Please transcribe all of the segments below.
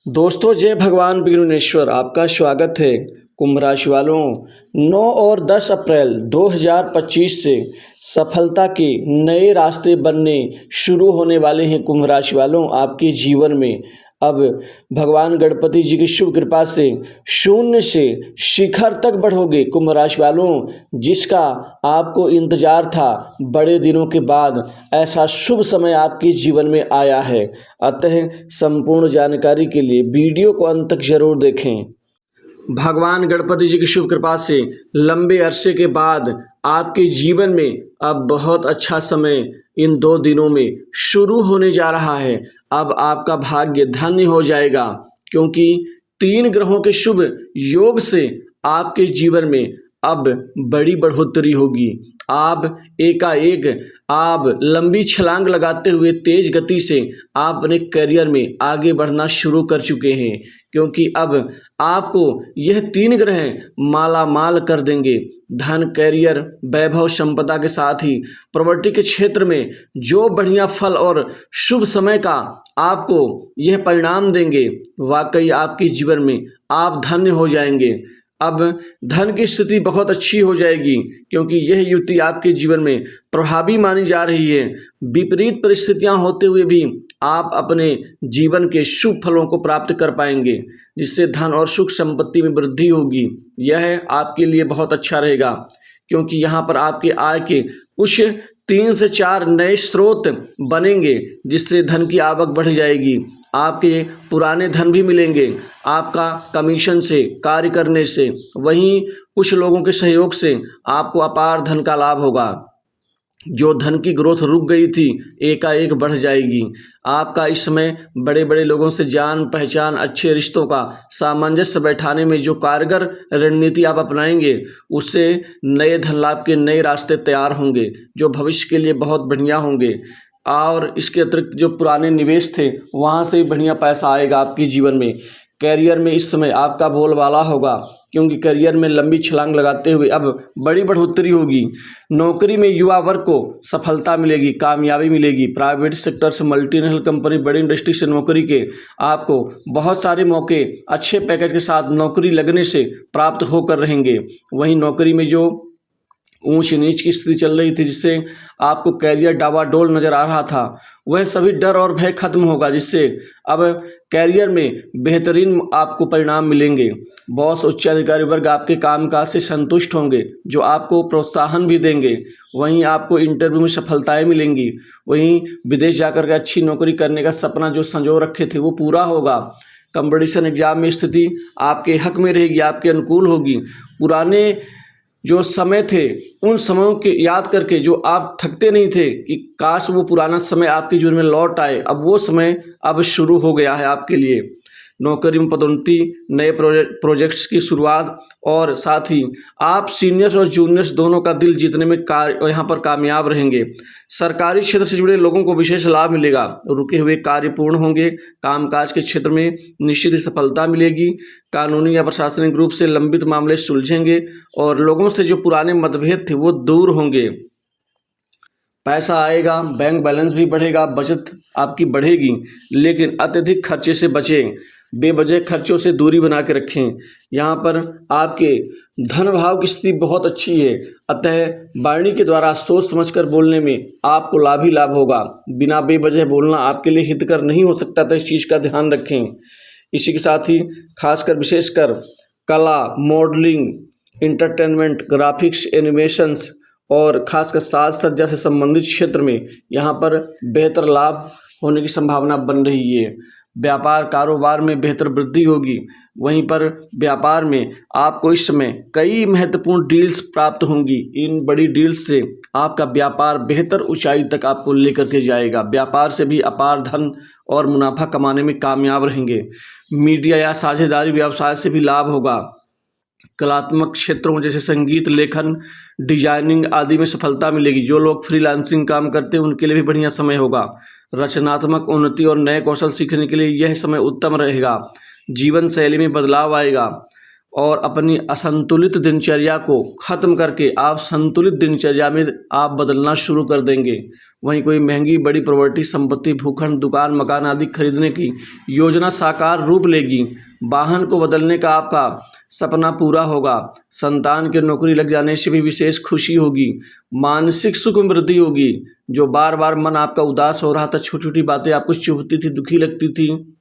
दोस्तों, जय भगवान विघ्नेश्वर। आपका स्वागत है। कुंभ राशि वालों, 9 और 10 अप्रैल 2025 से सफलता के नए रास्ते बनने शुरू होने वाले हैं। कुंभ राशि वालों, आपके जीवन में अब भगवान गणपति जी की शुभ कृपा से शून्य से शिखर तक बढ़ोगे। कुंभ राशि वालों, जिसका आपको इंतजार था, बड़े दिनों के बाद ऐसा शुभ समय आपके जीवन में आया है। अतः संपूर्ण जानकारी के लिए वीडियो को अंत तक जरूर देखें। भगवान गणपति जी की शुभ कृपा से लंबे अरसे के बाद आपके जीवन में अब बहुत अच्छा समय इन 2 दिनों में शुरू होने जा रहा है। अब आपका भाग्य धन्य हो जाएगा, क्योंकि 3 ग्रहों के शुभ योग से आपके जीवन में अब बड़ी बढ़ोतरी होगी। आप एकाएक लंबी छलांग लगाते हुए तेज गति से आप अपने करियर में आगे बढ़ना शुरू कर चुके हैं, क्योंकि अब आपको यह 3 ग्रह माला माल कर देंगे। धन, करियर, वैभव, संपदा के साथ ही प्रॉपर्टी के क्षेत्र में जो बढ़िया फल और शुभ समय का आपको यह परिणाम देंगे, वाकई आपके जीवन में आप धन्य हो जाएंगे। अब धन की स्थिति बहुत अच्छी हो जाएगी, क्योंकि यह युति आपके जीवन में प्रभावी मानी जा रही है। विपरीत परिस्थितियां होते हुए भी आप अपने जीवन के शुभ फलों को प्राप्त कर पाएंगे, जिससे धन और सुख संपत्ति में वृद्धि होगी। यह आपके लिए बहुत अच्छा रहेगा, क्योंकि यहाँ पर आपके आय के कुछ 3 से 4 नए स्रोत बनेंगे, जिससे धन की आवक बढ़ जाएगी। आपके पुराने धन भी मिलेंगे, आपका कमीशन से, कार्य करने से, वहीं कुछ लोगों के सहयोग से आपको अपार धन का लाभ होगा। जो धन की ग्रोथ रुक गई थी, एकाएक बढ़ जाएगी। आपका इस समय बड़े बड़े लोगों से जान पहचान, अच्छे रिश्तों का सामंजस्य बैठाने में जो कारगर रणनीति आप अपनाएंगे, उससे नए धन लाभ के नए रास्ते तैयार होंगे, जो भविष्य के लिए बहुत बढ़िया होंगे। और इसके अतिरिक्त जो पुराने निवेश थे, वहाँ से भी बढ़िया पैसा आएगा आपके जीवन में। कैरियर में इस समय आपका बोलबाला होगा, क्योंकि करियर में लंबी छलांग लगाते हुए अब बड़ी बढ़ोतरी होगी। नौकरी में युवा वर्ग को सफलता मिलेगी, कामयाबी मिलेगी। प्राइवेट सेक्टर से, मल्टीनेशनल कंपनी, बड़ी इंडस्ट्री से नौकरी के आपको बहुत सारे मौके अच्छे पैकेज के साथ नौकरी लगने से प्राप्त होकर रहेंगे। वहीं नौकरी में जो ऊंच नीच की स्थिति चल रही थी, जिससे आपको कैरियर डावाडोल नजर आ रहा था, वह सभी डर और भय खत्म होगा, जिससे अब कैरियर में बेहतरीन आपको परिणाम मिलेंगे। बॉस, उच्च अधिकारी वर्ग आपके कामकाज से संतुष्ट होंगे, जो आपको प्रोत्साहन भी देंगे। वहीं आपको इंटरव्यू में सफलताएं मिलेंगी। वहीं विदेश जाकर के अच्छी नौकरी करने का सपना जो संजो रखे थे, वो पूरा होगा। कंपटीशन एग्जाम में स्थिति आपके हक में रहेगी, आपके अनुकूल होगी। पुराने जो समय थे, उन समयों के याद करके जो आप थकते नहीं थे कि काश वो पुराना समय आपके जीवन में लौट आए, अब वो समय अब शुरू हो गया है आपके लिए। नौकरी में पदोन्नति, नए प्रोजेक्ट्स की शुरुआत, और साथ ही आप सीनियर्स और जूनियर्स दोनों का दिल जीतने में यहाँ पर कामयाब रहेंगे। सरकारी क्षेत्र से जुड़े लोगों को विशेष लाभ मिलेगा। रुके हुए कार्य पूर्ण होंगे। कामकाज के क्षेत्र में निश्चित ही सफलता मिलेगी। कानूनी या प्रशासनिक रूप से लंबित मामले सुलझेंगे, और लोगों से जो पुराने मतभेद थे वो दूर होंगे। पैसा आएगा, बैंक बैलेंस भी बढ़ेगा, बचत आपकी बढ़ेगी, लेकिन अत्यधिक खर्चे से बचें। बेवजह खर्चों से दूरी बना के रखें। यहाँ पर आपके धन भाव की स्थिति बहुत अच्छी है, अतः वाणी के द्वारा सोच समझकर बोलने में आपको लाभ ही लाभ होगा। बिना बेवजह बोलना आपके लिए हितकर नहीं हो सकता, तो इस चीज़ का ध्यान रखें। इसी के साथ ही खासकर विशेषकर कला, मॉडलिंग, इंटरटेनमेंट, ग्राफिक्स, एनिमेशंस और खासकर साज सज्जा से संबंधित क्षेत्र में यहाँ पर बेहतर लाभ होने की संभावना बन रही है। व्यापार कारोबार में बेहतर वृद्धि होगी। वहीं पर व्यापार में आपको इस समय कई महत्वपूर्ण डील्स प्राप्त होंगी। इन बड़ी डील्स से आपका व्यापार बेहतर ऊंचाई तक आपको लेकर के जाएगा। व्यापार से भी अपार धन और मुनाफा कमाने में कामयाब रहेंगे। मीडिया या साझेदारी व्यवसाय से भी लाभ होगा। कलात्मक क्षेत्रों जैसे संगीत, लेखन, डिजाइनिंग आदि में सफलता मिलेगी। जो लोग फ्रीलांसिंग काम करते हैं, उनके लिए भी बढ़िया समय होगा। रचनात्मक उन्नति और नए कौशल सीखने के लिए यह समय उत्तम रहेगा। जीवन शैली में बदलाव आएगा। और अपनी असंतुलित दिनचर्या को ख़त्म करके आप संतुलित दिनचर्या में आप बदलना शुरू कर देंगे। वहीं कोई महंगी बड़ी प्रॉपर्टी, संपत्ति, भूखंड, दुकान, मकान आदि खरीदने की योजना साकार रूप लेगी। वाहन को बदलने का आपका सपना पूरा होगा। संतान की नौकरी लग जाने से भी विशेष खुशी होगी। मानसिक सुख में वृद्धि होगी। जो बार बार मन आपका उदास हो रहा था, छोटी छोटी बातें आपको चुभती थी, दुखी लगती थी,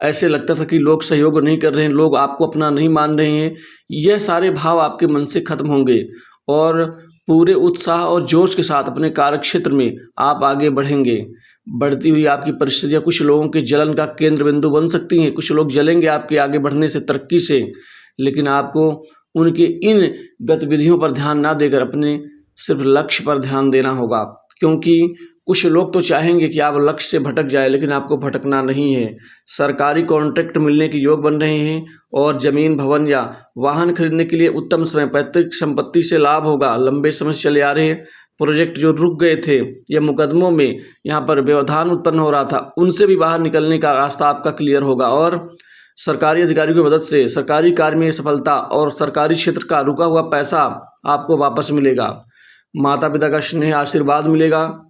ऐसे लगता था कि लोग सहयोग नहीं कर रहे हैं, लोग आपको अपना नहीं मान रहे हैं, यह सारे भाव आपके मन से खत्म होंगे और पूरे उत्साह और जोश के साथ अपने कार्यक्षेत्र में आप आगे बढ़ेंगे। बढ़ती हुई आपकी परिस्थितियाँ कुछ लोगों के जलन का केंद्र बिंदु बन सकती हैं। कुछ लोग जलेंगे आपके आगे बढ़ने से, तरक्की से, लेकिन आपको उनके इन गतिविधियों पर ध्यान ना देकर अपने सिर्फ लक्ष्य पर ध्यान देना होगा। क्योंकि कुछ लोग तो चाहेंगे कि आप लक्ष्य से भटक जाए, लेकिन आपको भटकना नहीं है। सरकारी कॉन्ट्रैक्ट मिलने के योग बन रहे हैं और जमीन, भवन या वाहन खरीदने के लिए उत्तम समय। पैतृक संपत्ति से लाभ होगा। लंबे समय से चले आ रहे प्रोजेक्ट जो रुक गए थे या मुकदमों में यहाँ पर व्यवधान उत्पन्न हो रहा था, उनसे भी बाहर निकलने का रास्ता आपका क्लियर होगा और सरकारी अधिकारियों की मदद से सरकारी कार्य में सफलता और सरकारी क्षेत्र का रुका हुआ पैसा आपको वापस मिलेगा। माता पिता का स्नेह, आशीर्वाद मिलेगा।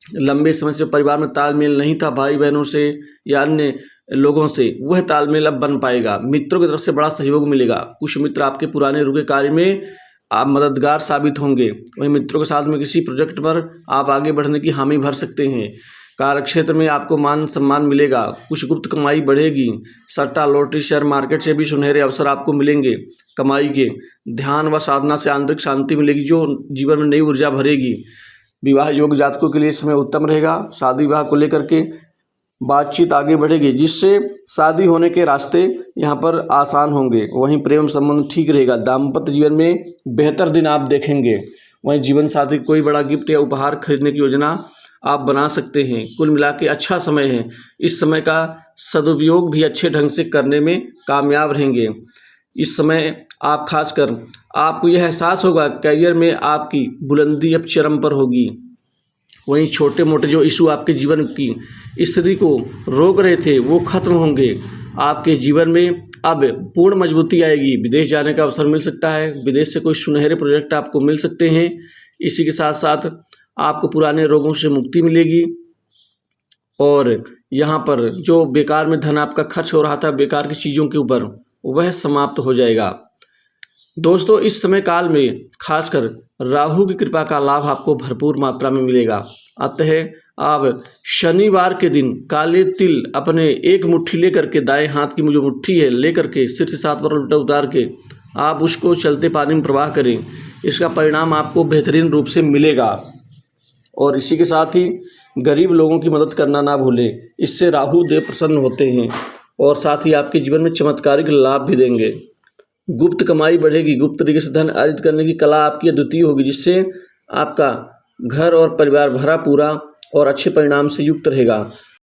लंबे समय से परिवार में तालमेल नहीं था, भाई बहनों से या अन्य लोगों से, वह तालमेल अब बन पाएगा। मित्रों की तरफ से बड़ा सहयोग मिलेगा। कुछ मित्र आपके पुराने रुके कार्य में आप मददगार साबित होंगे। वहीं मित्रों के साथ में किसी प्रोजेक्ट पर आप आगे बढ़ने की हामी भर सकते हैं। कार्यक्षेत्र में आपको मान सम्मान मिलेगा। कुछ गुप्त कमाई बढ़ेगी। सट्टा, लॉटरी, शेयर मार्केट से भी सुनहरे अवसर आपको मिलेंगे कमाई के। ध्यान व साधना से आंतरिक शांति मिलेगी जो जीवन में नई ऊर्जा भरेगी। विवाह योग्य जातकों के लिए समय उत्तम रहेगा। शादी विवाह को लेकर के बातचीत आगे बढ़ेगी, जिससे शादी होने के रास्ते यहाँ पर आसान होंगे। वहीं प्रेम संबंध ठीक रहेगा। दाम्पत्य जीवन में बेहतर दिन आप देखेंगे। वहीं जीवन साथी कोई बड़ा गिफ्ट या उपहार खरीदने की योजना आप बना सकते हैं। कुल मिला के अच्छा समय है। इस समय का सदुपयोग भी अच्छे ढंग से करने में कामयाब रहेंगे। इस समय आप खासकर आपको यह एहसास होगा करियर में आपकी बुलंदी अब चरम पर होगी। वहीं छोटे मोटे जो इशू आपके जीवन की स्थिति को रोक रहे थे वो खत्म होंगे। आपके जीवन में अब पूर्ण मजबूती आएगी। विदेश जाने का अवसर मिल सकता है। विदेश से कोई सुनहरे प्रोजेक्ट आपको मिल सकते हैं। इसी के साथ साथ आपको पुराने रोगों से मुक्ति मिलेगी और यहाँ पर जो बेकार में धन आपका खर्च हो रहा था बेकार की चीज़ों के ऊपर, वह समाप्त हो जाएगा। दोस्तों, इस समय काल में खासकर राहु की कृपा का लाभ आपको भरपूर मात्रा में मिलेगा। अतः आप शनिवार के दिन काले तिल अपने एक मुट्ठी लेकर के, दाएं हाथ की जो मुट्ठी है लेकर के, सिर से 7 बार उल्टा उतार के आप उसको चलते पानी में प्रवाह करें। इसका परिणाम आपको बेहतरीन रूप से मिलेगा। और इसी के साथ ही गरीब लोगों की मदद करना ना भूलें। इससे राहु देव प्रसन्न होते हैं और साथ ही आपके जीवन में चमत्कारिक लाभ भी देंगे। गुप्त कमाई बढ़ेगी। गुप्त तरीके से धन अर्जित करने की कला आपकी अद्वितीय होगी, जिससे आपका घर और परिवार भरा पूरा और अच्छे परिणाम से युक्त रहेगा।